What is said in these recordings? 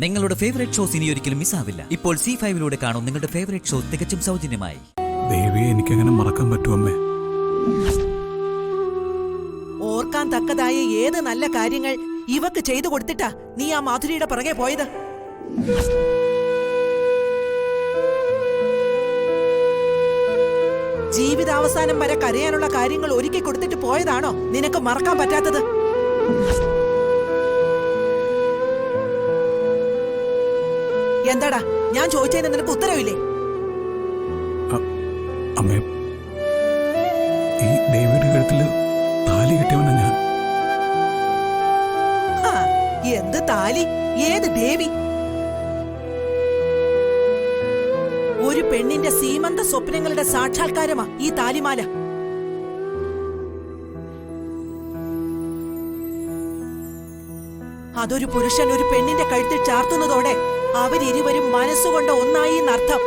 നിങ്ങളുടെ favourite shows ഇനി ഒരിക്കലും മിസ്സാവില്ല. ഇപ്പോൾ C5 കാണും നിങ്ങളുടെ ഫേവറേറ്റ് ഷോ തികച്ചും സൗജന്യമായി. ദേവിയെ എനിക്കെങ്ങനെ മറക്കാൻ പറ്റുമമ്മേ? ഓർക്കാൻ തക്കതായ ഏത് നല്ല കാര്യങ്ങൾ ഇവക്ക് ചെയ്തു കൊടുത്തിട്ടാ നീ ആ മാധുരിയുടെ പുറകെ പോയത്? ജീവിതാവസാനം വരെ കരയാനുള്ള കാര്യങ്ങൾ ഒരുക്കി കൊടുത്തിട്ട് പോയതാണോ നിനക്ക് മറക്കാൻ പറ്റാത്തത്? എന്താടാ ഞാൻ ചോദിച്ചതിന് നിനക്ക് ഉത്തരവില്ലേ? അമ്മേ, ഈ ദേവിയുടെ കഴുത്തില് താലി കെട്ടിയവനാ ഞാൻ. എന്ത് താലി? ഏത് ദേവി? ഒരു പെണ്ണിന്റെ സീമന്ത സ്വപ്നങ്ങളുടെ സാക്ഷാത്കാരമാ ഈ താലിമാല. അതൊരു പുരുഷൻ ഒരു പെണ്ണിന്റെ കഴുത്തിൽ ചാർത്തുന്നതോടെ അവരിരുവരും മനസ്സുകൊണ്ട് ഒന്നായി എന്നർത്ഥം.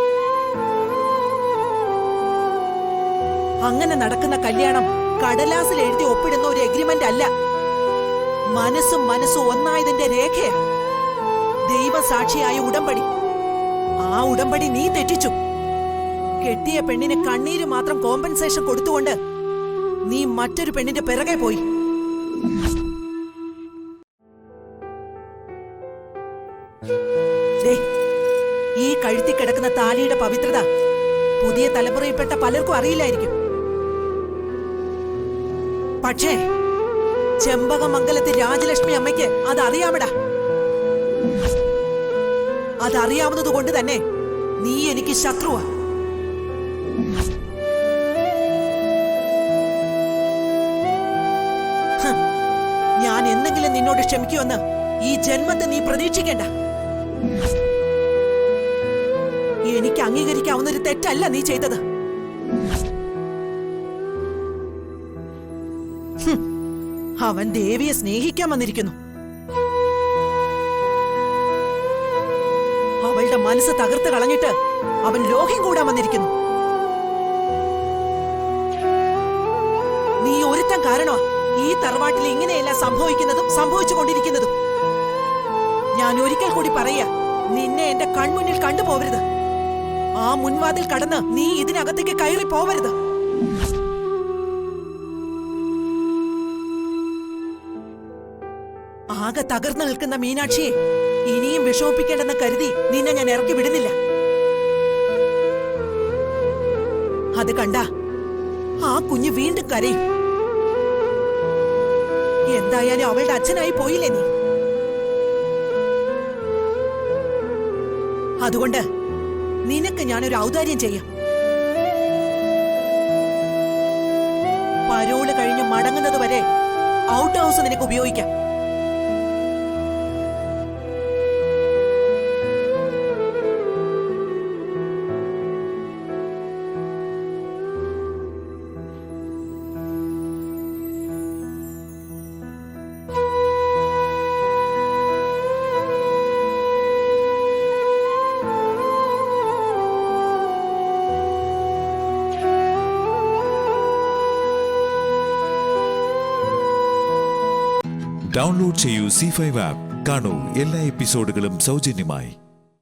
അങ്ങനെ നടക്കുന്ന കല്യാണം കടലാസിൽ എഴുതി ഒപ്പിടുന്ന ഒരു എഗ്രിമെന്റ് അല്ല. മനസ്സും ഒന്നായതിന്റെ രേഖയാ. ദൈവസാക്ഷിയായ ഉടമ്പടി. ആ ഉടമ്പടി നീ തെറ്റിച്ചു. കെട്ടിയ പെണ്ണിന് കണ്ണീര് മാത്രം കോമ്പൻസേഷൻ കൊടുത്തുകൊണ്ട് നീ മറ്റൊരു പെണ്ണിന്റെ പിറകെ പോയി. ഈ കഴുത്തി കിടക്കുന്ന താലിയുടെ പവിത്രത പുതിയ തലമുറയിൽപ്പെട്ട പലർക്കും അറിയില്ലായിരിക്കും. പക്ഷേ ചെമ്പകമംഗലത്തെ രാജലക്ഷ്മി അമ്മയ്ക്ക് അതറിയാമടാ. അതറിയാവുന്നത് കൊണ്ട് തന്നെ നീ എനിക്ക് ശത്രുവാ. ഞാൻ എന്തെങ്കിലും നിന്നോട് ക്ഷമിക്കുമെന്ന് ഈ ജന്മത്തെ നീ പ്രതീക്ഷിക്കേണ്ട. എനിക്ക് അംഗീകരിക്കാവുന്നൊരു തെറ്റല്ല നീ ചെയ്തത്. അവൻ ദേവിയെ സ്നേഹിക്കാൻ വന്നിരിക്കുന്നു. അവളുടെ മനസ്സ് തകർത്ത് കളഞ്ഞിട്ട് അവൻ ലോഹ്യം കൂടാൻ വന്നിരിക്കുന്നു. നീ ഒരുത്തൻ കാരണമാ ഈ തറവാട്ടിൽ ഇങ്ങനെയെല്ലാം സംഭവിക്കുന്നതും സംഭവിച്ചുകൊണ്ടിരിക്കുന്നതും. ഞാൻ ഒരിക്കൽ കൂടി പറയാ, നിന്നെ എന്റെ കൺമുന്നിൽ കണ്ടുപോവരുത്. ആ മുൻവാതിൽ കടന്ന് നീ ഇതിനകത്തേക്ക് കയറി പോവരുത്. ആകെ തകർന്നു നിൽക്കുന്ന മീനാക്ഷിയെ ഇനിയും വിഷമിപ്പിക്കേണ്ടെന്ന് കരുതി നിന്നെ ഞാൻ ഇറക്കി വിടുന്നില്ല. അത് കണ്ട ആ കുഞ്ഞ് വീണ്ടും കരയും. എന്തായാലും അവളുടെ അച്ഛനായി പോയില്ലേ നീ? അതുകൊണ്ട് നിനക്ക് ഞാനൊരു ഔദാര്യം ചെയ്യാം. പരോള് കഴിഞ്ഞ് മടങ്ങുന്നത് വരെ ഔട്ട് ഹൗസ് നിനക്ക് ഉപയോഗിക്കാം. ഡൗൺലോഡ് ചെയ്യൂ C5 ആപ്പ്. കാണൂ എല്ലാ എപ്പിസോഡുകളും സൗജന്യമായി.